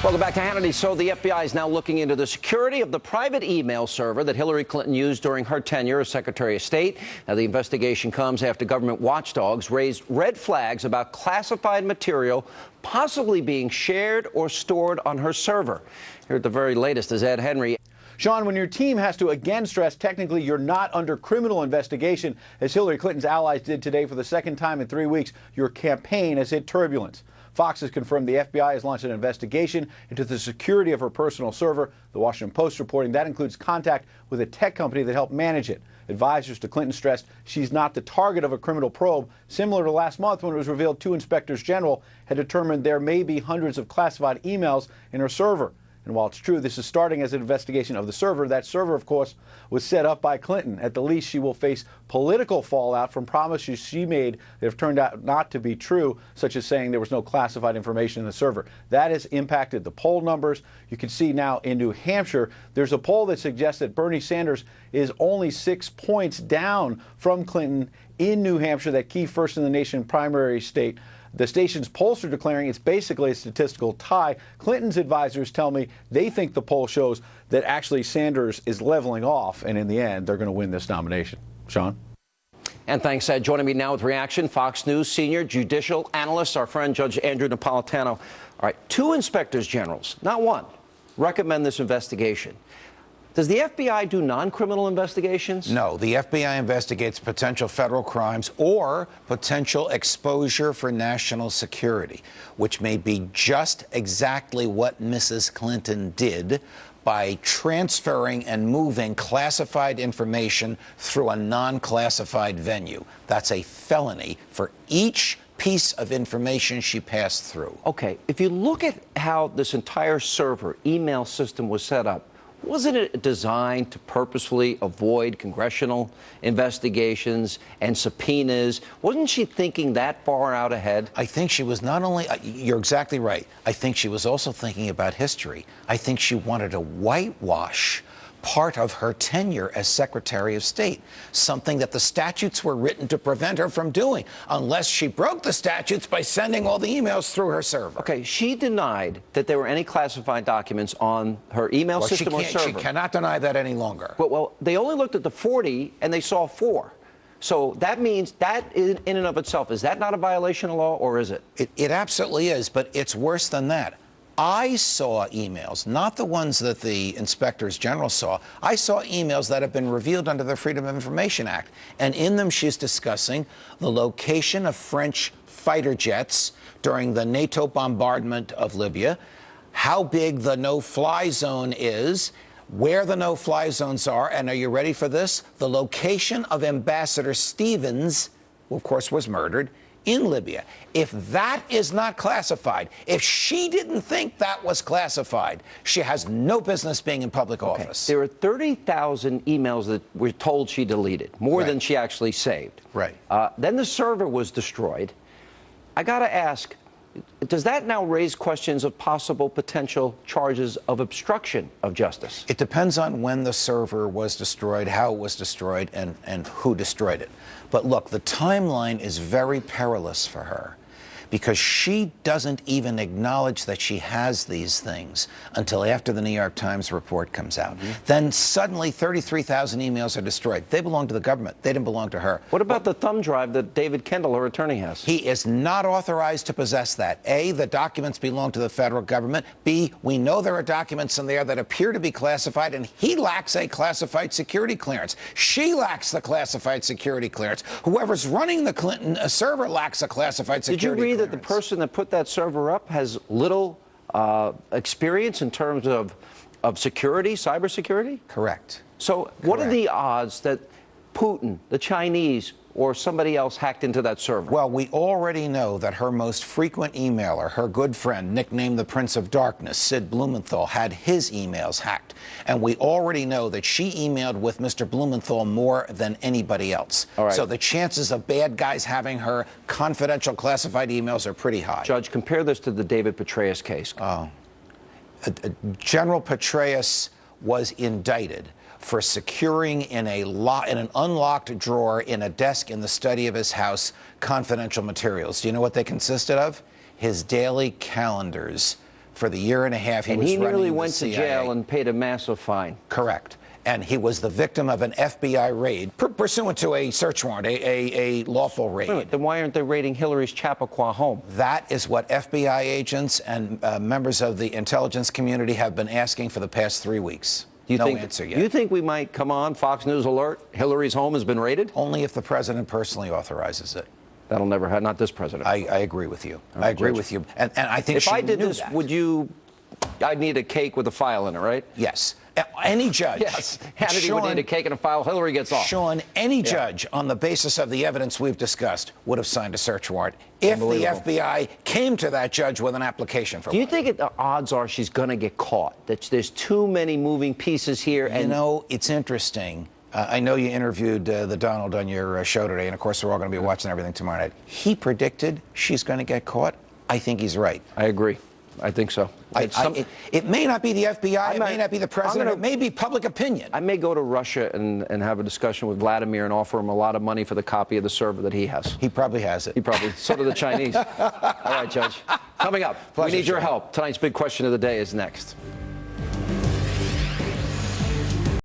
Welcome back to Hannity. So the FBI is now looking into the security of the private email server that Hillary Clinton used during her tenure as Secretary of State. Now, the investigation comes after government watchdogs raised red flags about classified material possibly being shared or stored on her server. Here at the very latest is Ed Henry. Sean, when your team has to again stress technically you're not under criminal investigation, as Hillary Clinton's allies did today for the second time in 3 weeks, your campaign has hit turbulence. Fox has confirmed the FBI has launched an investigation into the security of her personal server. The Washington Post reporting that includes contact with a tech company that helped manage it. Advisors to Clinton stressed she's not the target of a criminal probe, similar to last month when it was revealed two inspectors general had determined there may be hundreds of classified emails in her server. And while it's true this is starting as an investigation of the server, that server, of course, was set up by Clinton. At the least, she will face political fallout from promises she made that have turned out not to be true, such as saying there was no classified information in the server. That has impacted the poll numbers. You can see now in New Hampshire, there's a poll that suggests that Bernie Sanders is only 6 points down from Clinton in New Hampshire, that key first-in-the-nation primary state. The station's polls are declaring it's basically a statistical tie. Clinton's advisors tell me they think the poll shows that actually Sanders is leveling off, and in the end, they're going to win this nomination. Sean? And thanks, Ed. Joining me now with reaction, Fox News senior judicial analyst, our friend Judge Andrew Napolitano. All right, two inspectors generals, not one, recommend this investigation. Does the FBI do non-criminal investigations? No, the FBI investigates potential federal crimes or potential exposure for national security, which may be just exactly what Mrs. Clinton did by transferring and moving classified information through a non-classified venue. That's a felony for each piece of information she passed through. Okay, if you look at how this entire server email system was set up, wasn't it designed to purposefully avoid congressional investigations and subpoenas? Wasn't she thinking that far out ahead? I think she was not only, you're exactly right, I think she was also thinking about history. I think she wanted to whitewash part of her tenure as Secretary of State, something that the statutes were written to prevent her from doing, unless she broke the statutes by sending all the emails through her server. Okay, she denied that there were any classified documents on her email system or server. She cannot deny that any longer. Well, they only looked at the 40 and they saw 4. So that means that in and of itself, is that not a violation of law, or is it? It absolutely is, but it's worse than that. I saw emails, not the ones that the inspectors general saw. I saw emails that have been revealed under the Freedom of Information Act. And in them, she's discussing the location of French fighter jets during the NATO bombardment of Libya, how big the no-fly zone is, where the no-fly zones are, and are you ready for this? The location of Ambassador Stevens, who, of course, was murdered, in Libya. If that is not classified, if she didn't think that was classified, she has no business being in public office. There are 30,000 emails that we're told she deleted, more than she actually saved. Right. Then the server was destroyed. I got to ask, does that now raise questions of possible potential charges of obstruction of justice? It depends on when the server was destroyed, how it was destroyed, and who destroyed it. But look, the timeline is very perilous for her, because she doesn't even acknowledge that she has these things until after the New York Times report comes out. Then suddenly 33,000 emails are destroyed. They belong to the government. They didn't belong to her. What about the thumb drive that David Kendall, her attorney, has? He is not authorized to possess that. A, the documents belong to the federal government. B, we know there are documents in there that appear to be classified, and he lacks a classified security clearance. She lacks the classified security clearance. Whoever's running the Clinton server lacks a classified security clearance. Did you read that the person that put that server up has little experience in terms of security, cybersecurity? Correct. So what are the odds that Putin, the Chinese, or somebody else hacked into that server? Well, we already know that her most frequent emailer, her good friend, nicknamed the Prince of Darkness, Sid Blumenthal, had his emails hacked. And we already know that she emailed with Mr. Blumenthal more than anybody else. All right. So the chances of bad guys having her confidential classified emails are pretty high. Judge, compare this to the David Petraeus case. General Petraeus was indicted for securing in an unlocked drawer in a desk in the study of his house confidential materials. Do you know what they consisted of? His daily calendars for the year and a half and was he nearly running the went to CIA. jail and paid a massive fine. Correct. And he was the victim of an FBI raid pursuant to a search warrant, a lawful raid. Wait a minute, then why aren't they raiding Hillary's Chappaqua home? That is what FBI agents and members of the intelligence community have been asking for the past 3 weeks. No answer yet. You think we might come on Fox News alert? Hillary's home has been raided? Only if the president personally authorizes it. That'll never happen. Not this president. I agree with you. Right, I agree Judge. with you. And I think if I did knew this, that. would you? I'd need a cake with a file in it, right? Yes. Any judge. Yes. Hannity would need a cake and a file. Hillary gets off. Sean, any judge on the basis of the evidence we've discussed would have signed a search warrant if the FBI came to that judge with an application for one. Do you think the odds are she's going to get caught? That there's too many moving pieces here? And you know, it's interesting. I know you interviewed the Donald on your show today, and of course we're all going to be watching everything tomorrow night. He predicted she's going to get caught. I think he's right. I agree. I think so. It may not be the FBI, it may not be the president, it may be public opinion. I may go to Russia and have a discussion with Vladimir and offer him a lot of money for the copy of the server that he has. He probably has it. He probably. So do the Chinese. All right, Judge. Coming up, we need your help. Tonight's big question of the day is next.